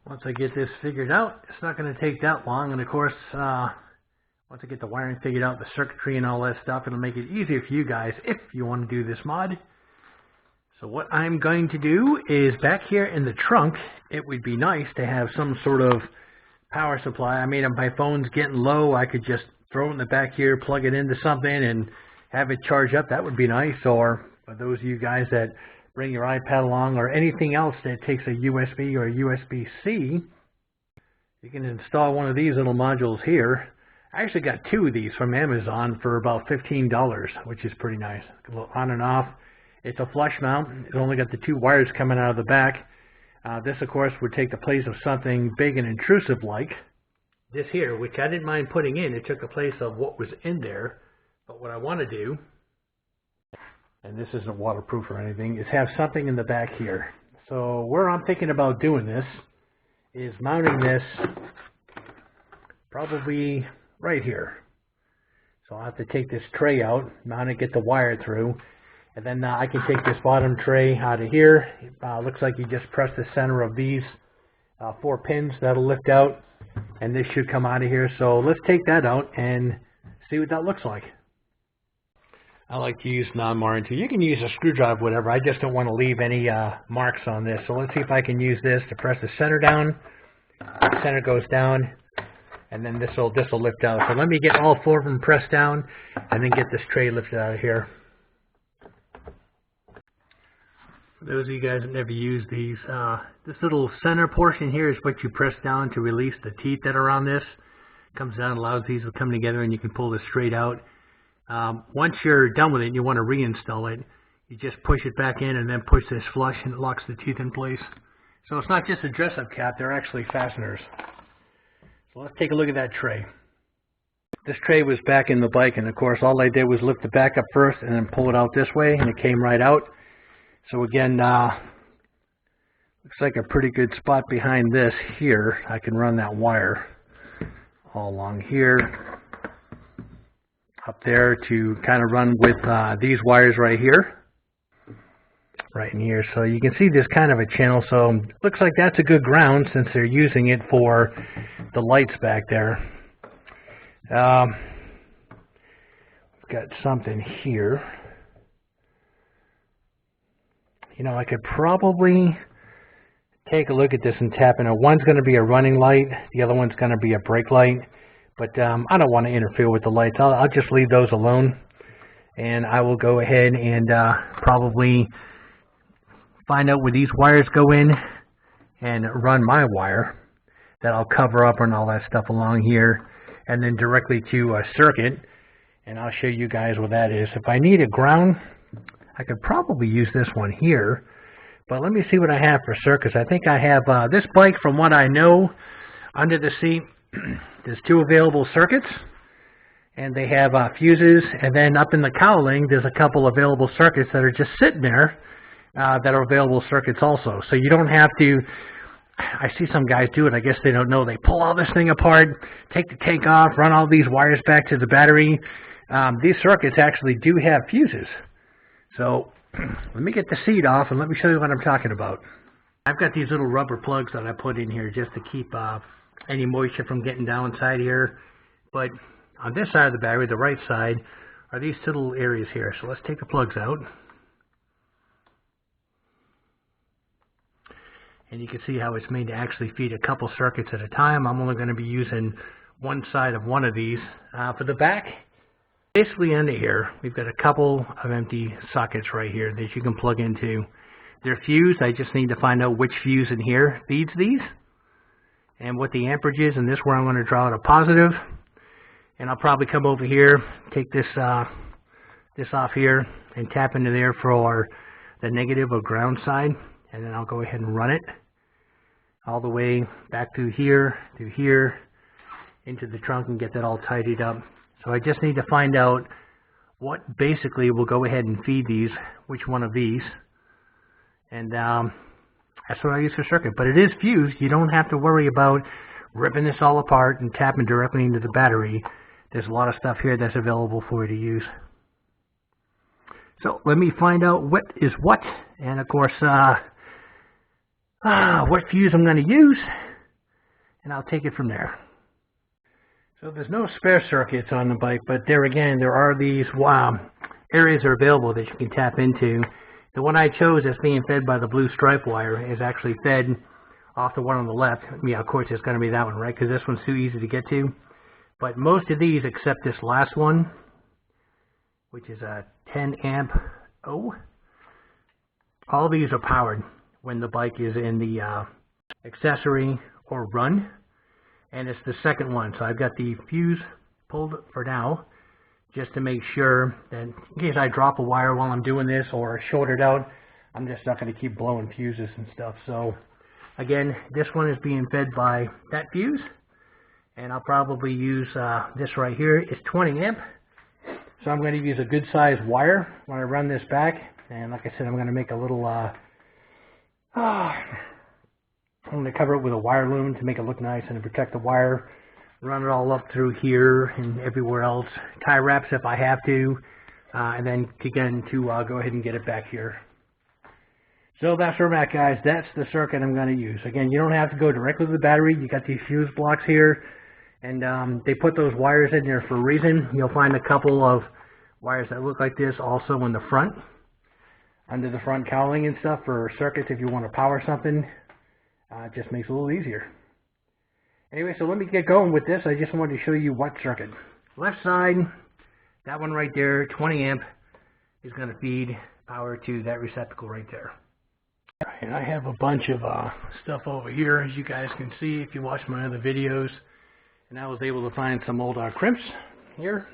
Once I get this figured out, it's not going to take that long. And of course, once I get the wiring figured out, the circuitry and all that stuff, it'll make it easier for you guys if you want to do this mod. So what I'm going to do is back here in the trunk, it would be nice to have some sort of power supply. I mean, if my phone's getting low, I could just throw it in the back here, plug it into something, and have it charge up. That would be nice. Or for those of you guys that bring your iPad along or anything else that takes a USB or a USB-C, you can install one of these little modules here. I actually got 2 of these from Amazon for about $15, which is pretty nice. A little on and off. It's a flush mount. It's only got the 2 wires coming out of the back. This, of course, would take the place of something big and intrusive like this here, which I didn't mind putting in. It took the place of what was in there. But what I want to do, and this isn't waterproof or anything, is have something in the back here. So where I'm thinking about doing this is mounting this probably right here. So I'll have to take this tray out, mount it, get the wire through, and then I can take this bottom tray out of here. Looks like you just press the center of these 4 pins. That'll lift out, and this should come out of here. So let's take that out and see what that looks like. I like to use non-marring tool. You can use a screwdriver, whatever. I just don't want to leave any marks on this. So let's see if I can use this to press the center down. The center goes down, and then this will lift out. So let me get all 4 of them pressed down, and then get this tray lifted out of here. For those of you guys that never use these, this little center portion here is what you press down to release the teeth that are on this. It comes down, allows these to come together, and you can pull this straight out. Once you're done with it and you want to reinstall it, you just push it back in and then push this flush, and it locks the teeth in place. So it's not just a dress-up cap, they're actually fasteners. So let's take a look at that tray. This tray was back in the bike, and of course all I did was lift the back up first and then pull it out this way, and it came right out. So again, looks like a pretty good spot behind this here. I can run that wire all along here, up there to kind of run with these wires right here, right in here. So you can see there's kind of a channel. So looks like that's a good ground since they're using it for the lights back there. We've got something here. You know, I could probably take a look at this and tap in. One's going to be a running light, the other one's going to be a brake light. But I don't want to interfere with the lights. I'll just leave those alone. And I will go ahead and probably find out where these wires go in and run my wire that I'll cover up and all that stuff along here. And then directly to a circuit. And I'll show you guys where that is. If I need a ground, I could probably use this one here. But let me see what I have for circuits. I think I have this bike, from what I know, under the seat. There's 2 available circuits, and they have fuses, and then up in the cowling there's a couple available circuits that are just sitting there that are available circuits also. So you don't have to, I see some guys do it, I guess they don't know, they pull all this thing apart, take the tank off, run all these wires back to the battery. These circuits actually do have fuses. So let me get the seat off and let me show you what I'm talking about. I've got these little rubber plugs that I put in here just to keep any moisture from getting down inside here. But on this side of the battery, the right side, are these 2 little areas here. So let's take the plugs out. And you can see how it's made to actually feed a couple circuits at a time. I'm only going to be using one side of one of these. For the back, basically under here, we've got a couple of empty sockets right here that you can plug into. They're fused. I just need to find out which fuse in here feeds these and what the amperage is, and this is where I'm going to draw out a positive. And I'll probably come over here, take this off here, and tap into there for the negative or ground side, and then I'll go ahead and run it all the way back through here, into the trunk, and get that all tidied up. So I just need to find out what basically will go ahead and feed these, which one of these, and that's what I use for circuit. But it is fused. You don't have to worry about ripping this all apart and tapping directly into the battery. There's a lot of stuff here that's available for you to use. So let me find out what is what, and of course what fuse I'm going to use, and I'll take it from there. So there's no spare circuits on the bike, but there again, there are these areas are available that you can tap into. The one I chose that's being fed by the blue stripe wire is actually fed off the one on the left. Yeah, of course it's going to be that one, right? Because this one's too easy to get to. But most of these, except this last one, which is a 10 amp O, all these are powered when the bike is in the accessory or run. And it's the second one, so I've got the fuse pulled for now, just to make sure that in case I drop a wire while I'm doing this or short it out, I'm just not going to keep blowing fuses and stuff. So again, this one is being fed by that fuse, and I'll probably use this right here. It's 20 amp, so I'm going to use a good sized wire when I run this back. And like I said, I'm going to make a little I'm going to cover it with a wire loom to make it look nice and to protect the wire. Run it all up through here and everywhere else. Tie wraps if I have to. And then again to go ahead and get it back here. So that's where I'm at, guys. That's the circuit I'm going to use. Again, you don't have to go directly to the battery. You got these fuse blocks here. And they put those wires in there for a reason. You'll find a couple of wires that look like this also in the front. Under the front cowling and stuff for circuits if you want to power something. It just makes it a little easier. Anyway, so let me get going with this. I just wanted to show you what circuit. Left side, that one right there, 20 amp, is going to feed power to that receptacle right there. And I have a bunch of stuff over here, as you guys can see if you watch my other videos. And I was able to find some old crimps here.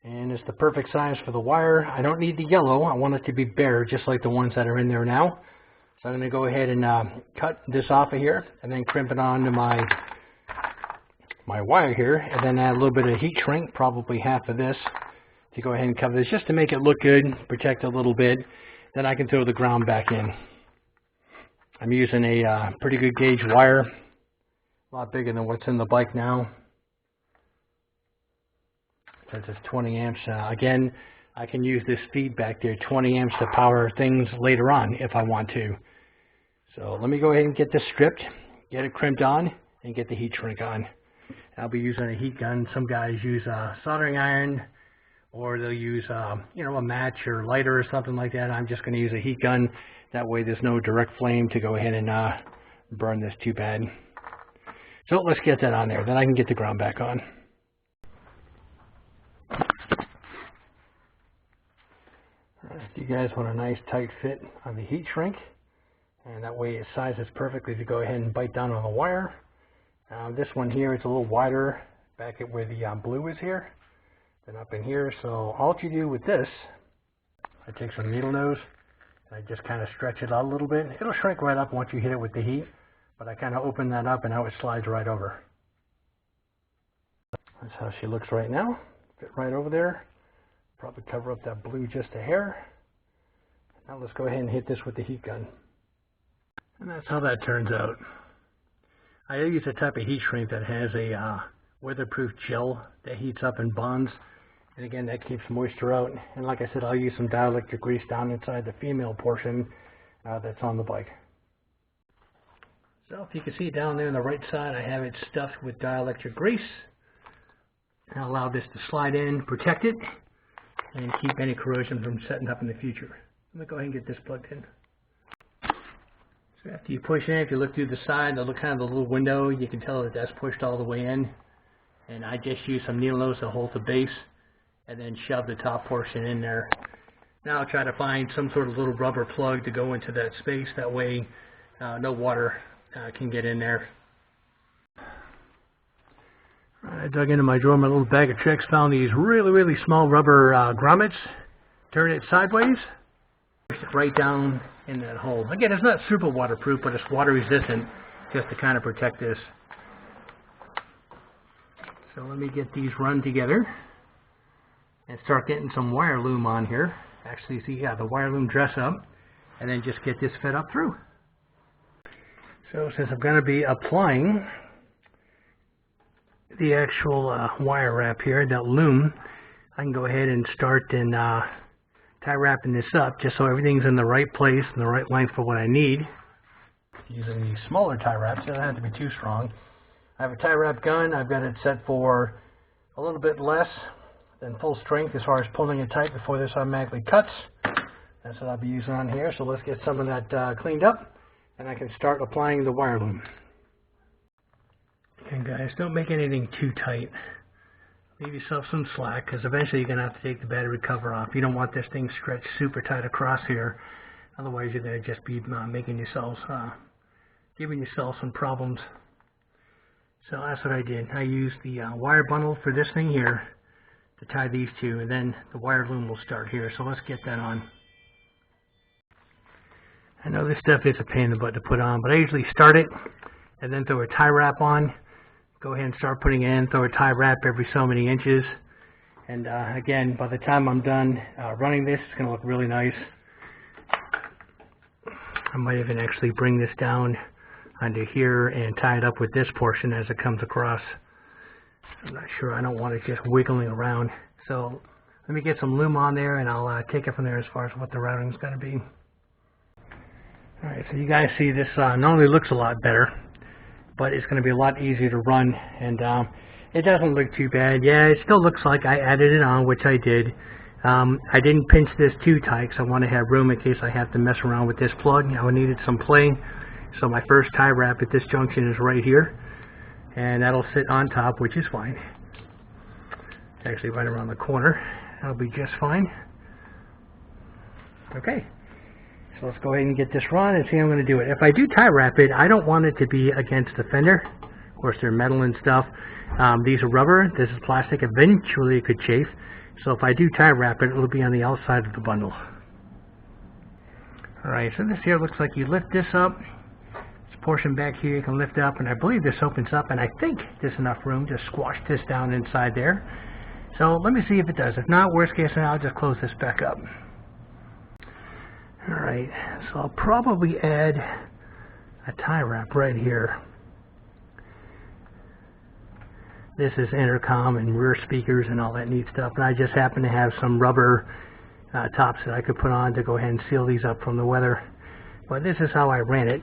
And it's the perfect size for the wire. I don't need the yellow. I want it to be bare, just like the ones that are in there now. So I'm going to go ahead and cut this off of here and then crimp it onto my wire here, and then add a little bit of heat shrink, probably half of this, to go ahead and cover this just to make it look good, protect a little bit. Then I can throw the ground back in. I'm using a pretty good gauge wire, a lot bigger than what's in the bike now. Since it's 20 amps, again, I can use this feedback there, 20 amps to power things later on if I want to. So let me go ahead and get this stripped, get it crimped on, and get the heat shrink on. I'll be using a heat gun. Some guys use a soldering iron, or they'll use you know, a match or lighter or something like that. I'm just going to use a heat gun. That way there's no direct flame to go ahead and burn this too bad. So let's get that on there. Then I can get the ground back on. If you guys want a nice tight fit on the heat shrink, and that way it sizes perfectly to go ahead and bite down on the wire. This one here is a little wider back at where the blue is here than up in here. So all you do with this, I take some needle nose and I just kind of stretch it out a little bit. It'll shrink right up once you hit it with the heat, but I kind of open that up and now it slides right over. That's how she looks right now. Fit right over there. Probably cover up that blue just a hair. Now let's go ahead and hit this with the heat gun. And that's how that turns out. I use a type of heat shrink that has a weatherproof gel that heats up and bonds. And again, that keeps moisture out. And like I said, I'll use some dielectric grease down inside the female portion that's on the bike. So if you can see down there on the right side, I have it stuffed with dielectric grease. I'll allow this to slide in, protect it, and keep any corrosion from setting up in the future. I'm going to go ahead and get this plugged in. So after you push in, if you look through the side, the kind of the little window, you can tell that that's pushed all the way in. And I just use some needle nose to hold the base and then shove the top portion in there. Now I'll try to find some sort of little rubber plug to go into that space. That way no water can get in there. I dug into my drawer, my little bag of tricks, found these really small rubber grommets. Turn it sideways, push it right down in that hole. Again, it's not super waterproof, but it's water resistant just to kind of protect this. So let me get these run together and start getting some wire loom on here. Actually, see, yeah, the wire loom dress up, and then just get this fed up through. So since I'm going to be applying the actual wire wrap here, that loom, I can go ahead and start and tie wrapping this up just so everything's in the right place and the right length for what I need. Using these smaller tie wraps, they don't have to be too strong. I have a tie wrap gun. I've got it set for a little bit less than full strength as far as pulling it tight before this automatically cuts. That's what I'll be using on here. So let's get some of that cleaned up, and I can start applying the wire loom. And guys, don't make anything too tight. Leave yourself some slack, because eventually you're going to have to take the battery cover off. You don't want this thing stretched super tight across here. Otherwise you're going to just be making yourselves, giving yourself some problems. So that's what I did. I used the wire bundle for this thing here to tie these two, and then the wire loom will start here. So let's get that on. I know this stuff is a pain in the butt to put on, but I usually start it and then throw a tie wrap on. Go ahead and start putting it in, throw a tie wrap every so many inches. And again, by the time I'm done running this, it's going to look really nice. I might even actually bring this down onto here and tie it up with this portion as it comes across. I'm not sure. I don't want it just wiggling around. So let me get some loom on there, and I'll take it from there as far as what the routing is going to be. Alright, so you guys see this not only looks a lot better, but it's going to be a lot easier to run, and it doesn't look too bad. Yeah, it still looks like I added it on, which I did. I didn't pinch this too tight because I want to have room in case I have to mess around with this plug. I needed some play, so my first tie wrap at this junction is right here, and that'll sit on top, which is fine. It's actually right around the corner. That'll be just fine. Okay. So let's go ahead and get this run and see how I'm going to do it. If I do tie wrap it, I don't want it to be against the fender. Of course, they're metal and stuff. These are rubber. This is plastic. Eventually it could chafe. So if I do tie wrap it, it'll be on the outside of the bundle. Alright, so this here looks like you lift this up. This portion back here you can lift up, and I believe this opens up, and I think there's enough room to squash this down inside there. So let me see if it does. If not, worst case scenario, I'll just close this back up. Alright, so I'll probably add a tie wrap right here. This is intercom and rear speakers and all that neat stuff, and I just happen to have some rubber tops that I could put on to go ahead and seal these up from the weather. But this is how I ran it.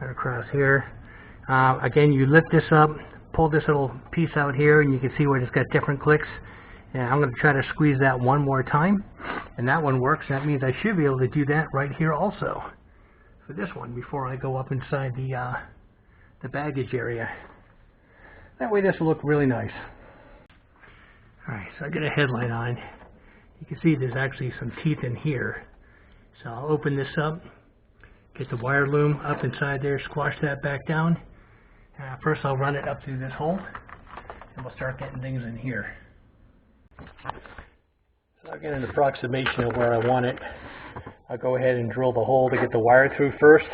Right across here. Again, you lift this up, pull this little piece out here, and you can see where it's got different clicks. And I'm going to try to squeeze that one more time, and that one works. That means I should be able to do that right here also for this one before I go up inside the baggage area. That way this will look really nice. Alright, so I get a headlight on. You can see there's actually some teeth in here. So I'll open this up, get the wire loom up inside there, squash that back down. First I'll run it up through this hole, and we'll start getting things in here. So I'll get an approximation of where I want it. I'll go ahead and drill the hole to get the wire through first.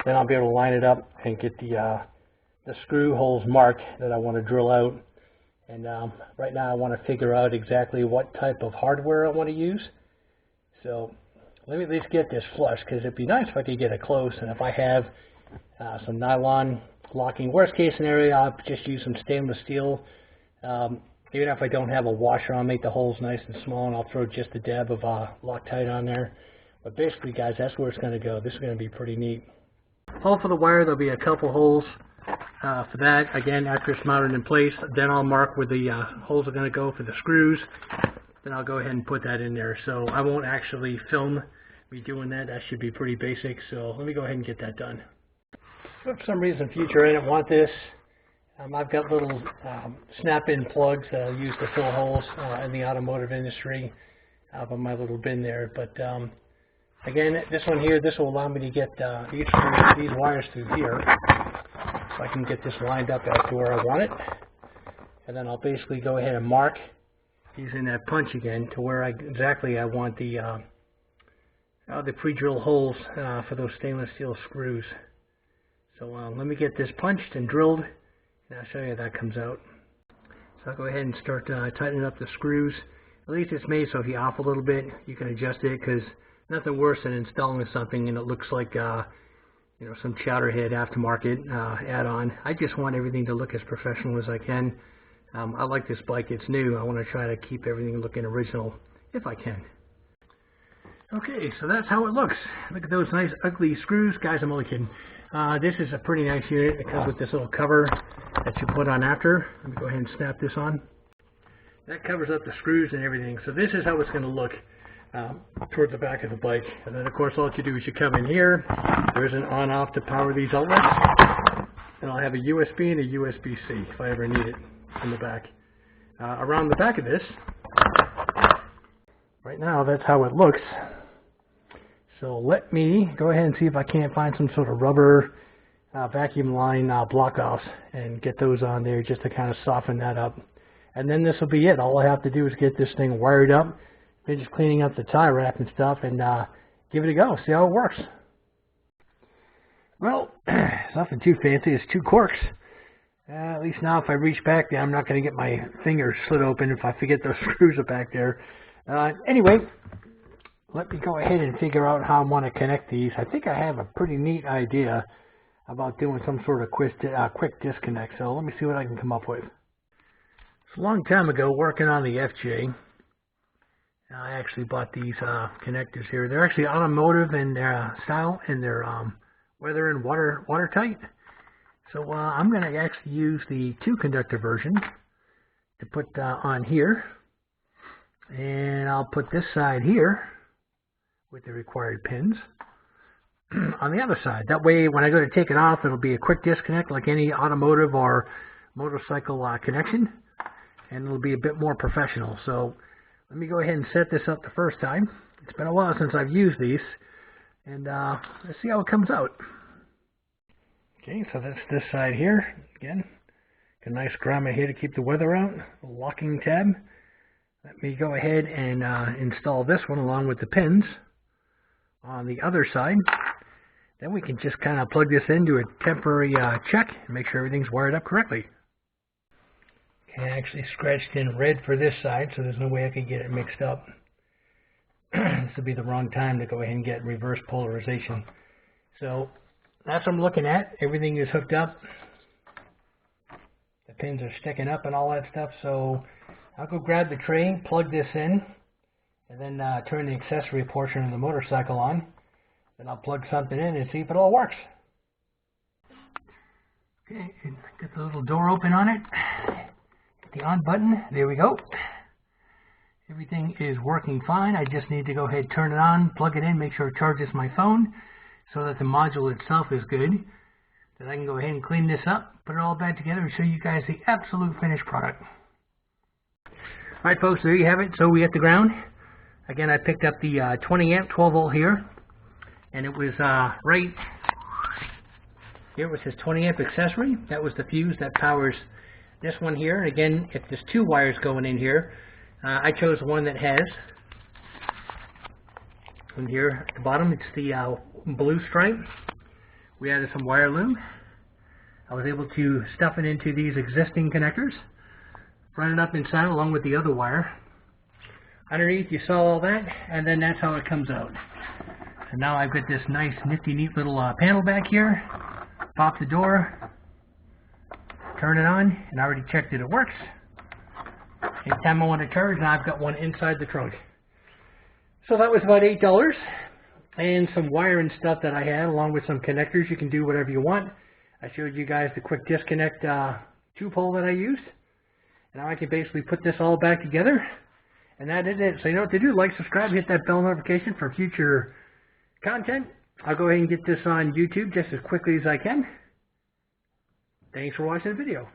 Then I'll be able to line it up and get the screw holes marked that I want to drill out. And right now I want to figure out exactly what type of hardware I want to use. So let me at least get this flush, because it'd be nice if I could get it close. And if I have some nylon locking, worst case scenario, I'll just use some stainless steel. Even if I don't have a washer, I'll make the holes nice and small, and I'll throw just a dab of Loctite on there. But basically, guys, that's where it's going to go. This is going to be pretty neat. Hole for the wire, there'll be a couple holes for that. Again, after it's mounted in place, then I'll mark where the holes are going to go for the screws. Then I'll go ahead and put that in there. So I won't actually film me doing that. That should be pretty basic. So let me go ahead and get that done. For some reason, future, I didn't want this. I've got little snap-in plugs that I'll use to fill holes in the automotive industry on my little bin there. But again, this one here, this will allow me to get these wires through here, so I can get this lined up as to where I want it. And then I'll basically go ahead and mark using that punch again to where exactly I want the pre-drill holes for those stainless steel screws. So let me get this punched and drilled, and I'll show you how that comes out. So I'll go ahead and start tightening up the screws. At least it's made so if you off a little bit, you can adjust it, because nothing worse than installing something and it looks like you know, some Chowderhead aftermarket add-on. I just want everything to look as professional as I can. I like this bike. It's new. I want to try to keep everything looking original if I can. Okay, so that's how it looks. Look at those nice ugly screws. Guys, I'm only kidding. This is a pretty nice unit. It comes with this little cover that you put on after. Let me go ahead and snap this on. That covers up the screws and everything. So this is how it's going to look towards the back of the bike. And then of course all you do is you come in here. There's an on-off to power these outlets. And I'll have a USB and a USBc if I ever need it in the back. Around the back of this, right now that's how it looks. So let me go ahead and see if I can't find some sort of rubber vacuum line block-offs and get those on there just to kind of soften that up. And then this will be it. All I have to do is get this thing wired up, finish cleaning up the tie wrap and stuff, and give it a go, see how it works. Well, it's nothing too fancy. It's 2 corks. At least now if I reach back there, I'm not going to get my finger slit open if I forget those screws are back there. Anyway, let me go ahead and figure out how I want to connect these. I think I have a pretty neat idea about doing some sort of quick disconnect. So let me see what I can come up with. So a long time ago, working on the FJ, I actually bought these connectors here. They're actually automotive in their style, and they're weather and watertight. So I'm going to actually use the 2-conductor version to put on here. And I'll put this side here with the required pins on the other side. That way when I go to take it off, it'll be a quick disconnect like any automotive or motorcycle connection. And it'll be a bit more professional. So let me go ahead and set this up the first time. It's been a while since I've used these. And let's see how it comes out. Okay, so that's this side here. Again, got a nice grommet here to keep the weather out. A locking tab. Let me go ahead and install this one along with the pins on the other side. Then we can just kind of plug this into a temporary check and make sure everything's wired up correctly. Okay, I actually scratched in red for this side, so there's no way I could get it mixed up. This would be the wrong time to go ahead and get reverse polarization. So that's what I'm looking at. Everything is hooked up. The pins are sticking up and all that stuff. So I'll go grab the tray, plug this in, and then turn the accessory portion of the motorcycle on. Then I'll plug something in and see if it all works. Okay, get the little door open on it. Get the on button. There we go. Everything is working fine. I just need to go ahead, turn it on, plug it in, make sure it charges my phone so that the module itself is good. Then I can go ahead and clean this up, put it all back together, and show you guys the absolute finished product. Alright folks, there you have it. So we hit the ground. Again, I picked up the 20 amp 12 volt here, and it was right here was his 20 amp accessory. That was the fuse that powers this one here. And again, if there's 2 wires going in here, I chose one that has, and here at the bottom, it's the blue stripe. We added some wire loom. I was able to stuff it into these existing connectors, run it up inside along with the other wire. Underneath you saw all that, and then that's how it comes out. So now I've got this nice nifty neat little panel back here. Pop the door, turn it on, and I already checked that it works. Anytime I want to charge, now I've got one inside the trunk. So that was about $8, and some wire and stuff that I had, along with some connectors. You can do whatever you want. I showed you guys the quick disconnect 2-pole that I used. And now I can basically put this all back together, and that is it. So you know what to do: like, subscribe, hit that bell notification for future content. I'll go ahead and get this on YouTube just as quickly as I can. Thanks for watching the video.